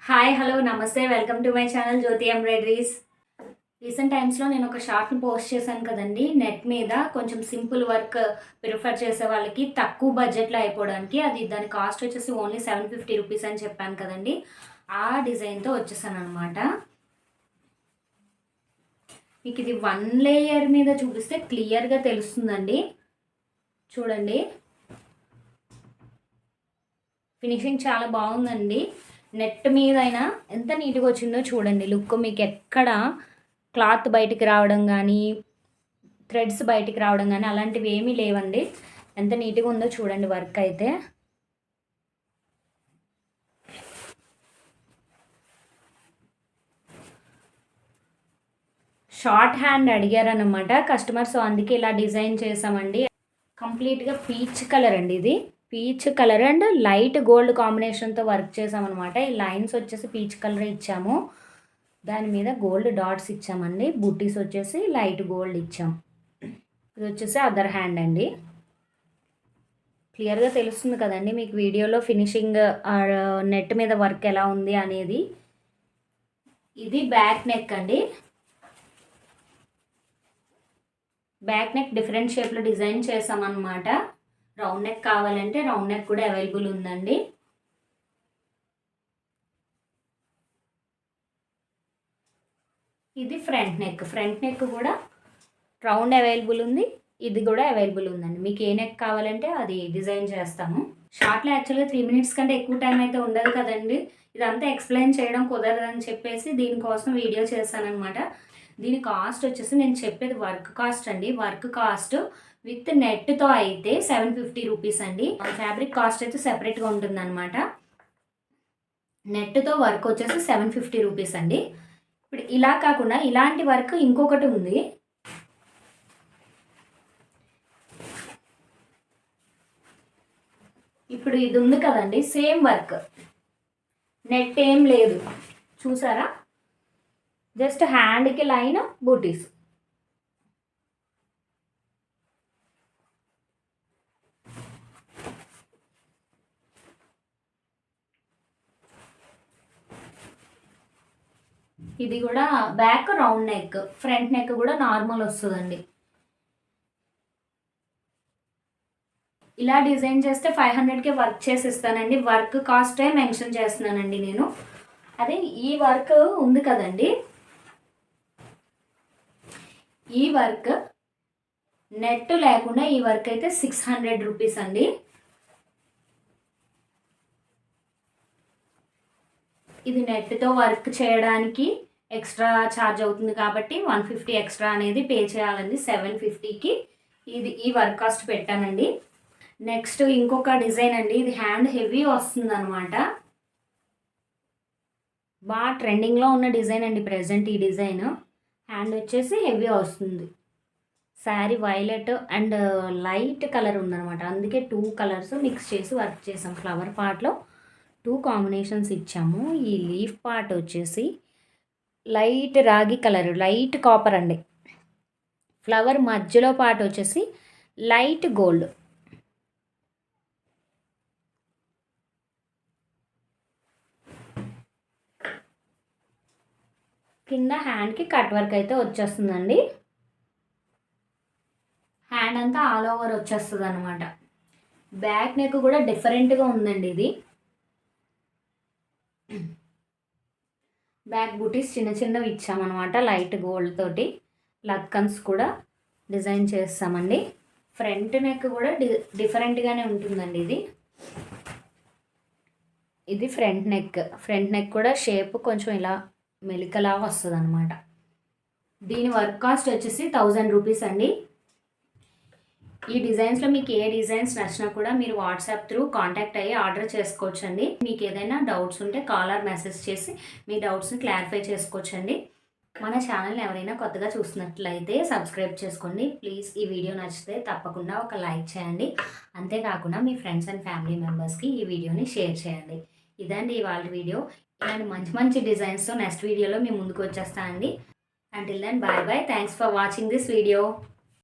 Hi hello నమస్తే welcome to my channel Jyothi embroideries. Recent టైమ్స్లో నేను ఒక షార్ట్ని పోస్ట్ చేశాను కదండి, నెట్ మీద కొంచెం సింపుల్ వర్క్ ప్రిఫర్ చేసే వాళ్ళకి తక్కువ బడ్జెట్లో అయిపోవడానికి. దాని కాస్ట్ వచ్చేసి ఓన్లీ 750 రూపీస్ అని చెప్పాను కదండి. ఆ డిజైన్తో వచ్చేసాను అనమాట. మీకు ఇది 1 లేయర్ మీద చూపిస్తే క్లియర్గా తెలుస్తుందండి. చూడండి, ఫినిషింగ్ చాలా బాగుందండి. నెట్ మీద అయినా ఎంత నీట్గా వచ్చిందో చూడండి. లుక్ మీకు ఎక్కడ క్లాత్ బయటికి రావడం కానీ, థ్రెడ్స్ బయటికి రావడం కానీ అలాంటివి ఏమీ లేవండి. ఎంత నీట్గా ఉందో చూడండి వర్క్ అయితే. షార్ట్ హ్యాండ్ అడిగారనమాట కస్టమర్, సో అందుకే ఇలా డిజైన్ చేసామండి. కంప్లీట్గా పీచ్ కలర్ అండి. ఇది peach colour and light gold కాంబినేషన్తో వర్క్ చేసామన్నమాట. ఈ లైన్స్ వచ్చేసి పీచ్ కలర్ ఇచ్చాము, దాని మీద గోల్డ్ డాట్స్ ఇచ్చామండి. బుట్టీస్ వచ్చేసి లైట్ గోల్డ్ ఇచ్చాం. ఇది వచ్చేసి అదర్ హ్యాండ్ అండి. క్లియర్గా తెలుస్తుంది కదండి మీకు వీడియోలో ఫినిషింగ్ నెట్ మీద వర్క్ ఎలా ఉంది అనేది. ఇది బ్యాక్ నెక్ అండి. బ్యాక్ నెక్ డిఫరెంట్ షేప్లో డిజైన్ చేసామన్నమాట. రౌండ్ నెక్ కావాలంటే రౌండ్ నెక్ కూడా అవైలబుల్ ఉందండి. ఇది ఫ్రంట్ నెక్. ఫ్రంట్ నెక్ కూడా రౌండ్ అవైలబుల్ ఉంది, ఇది కూడా అవైలబుల్ ఉందండి. మీకు ఏ నెక్ కావాలంటే అది డిజైన్ చేస్తాము. షార్ట్లో యాక్చువల్గా 3 మినిట్స్ కంటే ఎక్కువ టైం అయితే ఉండదు కదండి. ఇదంతా ఎక్స్ప్లెయిన్ చేయడం కుదరదని చెప్పేసి దీనికోసం వీడియో చేశానమాట. దీని కాస్ట్ వచ్చేసి నేను చెప్పేది వర్క్ కాస్ట్ అండి. వర్క్ కాస్ట్ విత్ నెట్తో అయితే 750 రూపీస్ అండి. ఫ్యాబ్రిక్ కాస్ట్ అయితే సెపరేట్గా ఉంటుందన్నమాట. నెట్తో వర్క్ వచ్చేసి 750 రూపీస్ అండి. ఇప్పుడు ఇలా కాకుండా ఇలాంటి వర్క్ ఇంకొకటి ఉంది. ఇప్పుడు ఇది ఉంది కదండి, సేమ్ వర్క్, నెట్ ఏం లేదు, చూసారా? జస్ట్ హ్యాండ్కి లైన్, బూటీస్. ఇది కూడా back round neck, front neck కూడా నార్మల్ వస్తుందండి. ఇలా డిజైన్ చేస్తే 500కే వర్క్ చేసి ఇస్తానండి. వర్క్ కాస్టే మెన్షన్ చేస్తున్నానండి నేను. అదే ఈ వర్క్ ఉంది కదండి, ఈ వర్క్ నెట్ లేకుండా ఈ వర్క్ అయితే 600 రూపీస్ అండి. ఇది నెట్తో వర్క్ చేయడానికి ఎక్స్ట్రా ఛార్జ్ అవుతుంది కాబట్టి 150 ఎక్స్ట్రా అనేది పే చేయాలండి. 750కి ఈ వర్క్ కాస్ట్ పెట్టానండి. నెక్స్ట్ ఇంకొక డిజైన్ అండి. ఇది హ్యాండ్ హెవీ వస్తుంది అనమాట. బాగా ట్రెండింగ్లో ఉన్న డిజైన్ అండి ప్రజెంట్. ఈ డిజైన్ హ్యాండ్ వచ్చేసి హెవీ వస్తుంది. Sari violet and light colour ఉందనమాట, అందుకే 2 కలర్స్ మిక్స్ చేసి వర్క్ చేసాం. ఫ్లవర్ పార్ట్లో 2 కాంబినేషన్స్ ఇచ్చాము. ఈ లీఫ్ పార్ట్ వచ్చేసి లైట్ రాగి కలర్, లైట్ కాపర్ అండి. ఫ్లవర్ మధ్యలో పార్ట్ వచ్చేసి లైట్ గోల్డ్. కింద హ్యాండ్కి కట్ వర్క్ అయితే వచ్చేస్తుందండి. హ్యాండ్ అంతా ఆల్ ఓవర్ వచ్చేస్తుంది అనమాట. బ్యాక్ నెక్ కూడా డిఫరెంట్గా ఉందండి. ఇది బ్యాక్ బూటీస్ చిన్న చిన్నవి ఇచ్చామన్నమాట, లైట్ గోల్డ్ తోటి. లక్కన్స్ కూడా డిజైన్ చేస్తామండి. ఫ్రంట్ నెక్ కూడా డిఫరెంట్గానే ఉంటుందండి. ఇది ఫ్రంట్ నెక్. ఫ్రంట్ నెక్ కూడా షేప్ కొంచెం ఇలా మెలికలాగా వస్తుంది అనమాట. దీని వర్క్ కాస్ట్ వచ్చేసి 1000 రూపీస్ అండి. ఈ డిజైన్స్లో మీకు ఏ డిజైన్స్ నచ్చినా కూడా మీరు వాట్సాప్ త్రూ కాంటాక్ట్ అయ్యి ఆర్డర్ చేసుకోవచ్చండి. మీకు ఏదైనా డౌట్స్ ఉంటే కాల్ ఆర్ మెసేజ్ చేసి మీ డౌట్స్ని క్లారిఫై చేసుకోవచ్చండి. మన ఛానల్ని ఎవరైనా కొత్తగా చూసినట్లయితే సబ్స్క్రైబ్ చేసుకోండి ప్లీజ్. ఈ వీడియో నచ్చితే తప్పకుండా ఒక లైక్ చేయండి. అంతేకాకుండా మీ ఫ్రెండ్స్ అండ్ ఫ్యామిలీ మెంబర్స్కి ఈ వీడియోని షేర్ చేయండి. ఇదండి ఇవాళ వీడియో. ఇలాంటి మంచి మంచి డిజైన్స్తో నెక్స్ట్ వీడియోలో మీ ముందుకు వచ్చేస్తానండి. Until then bye bye. Thanks for watching this video.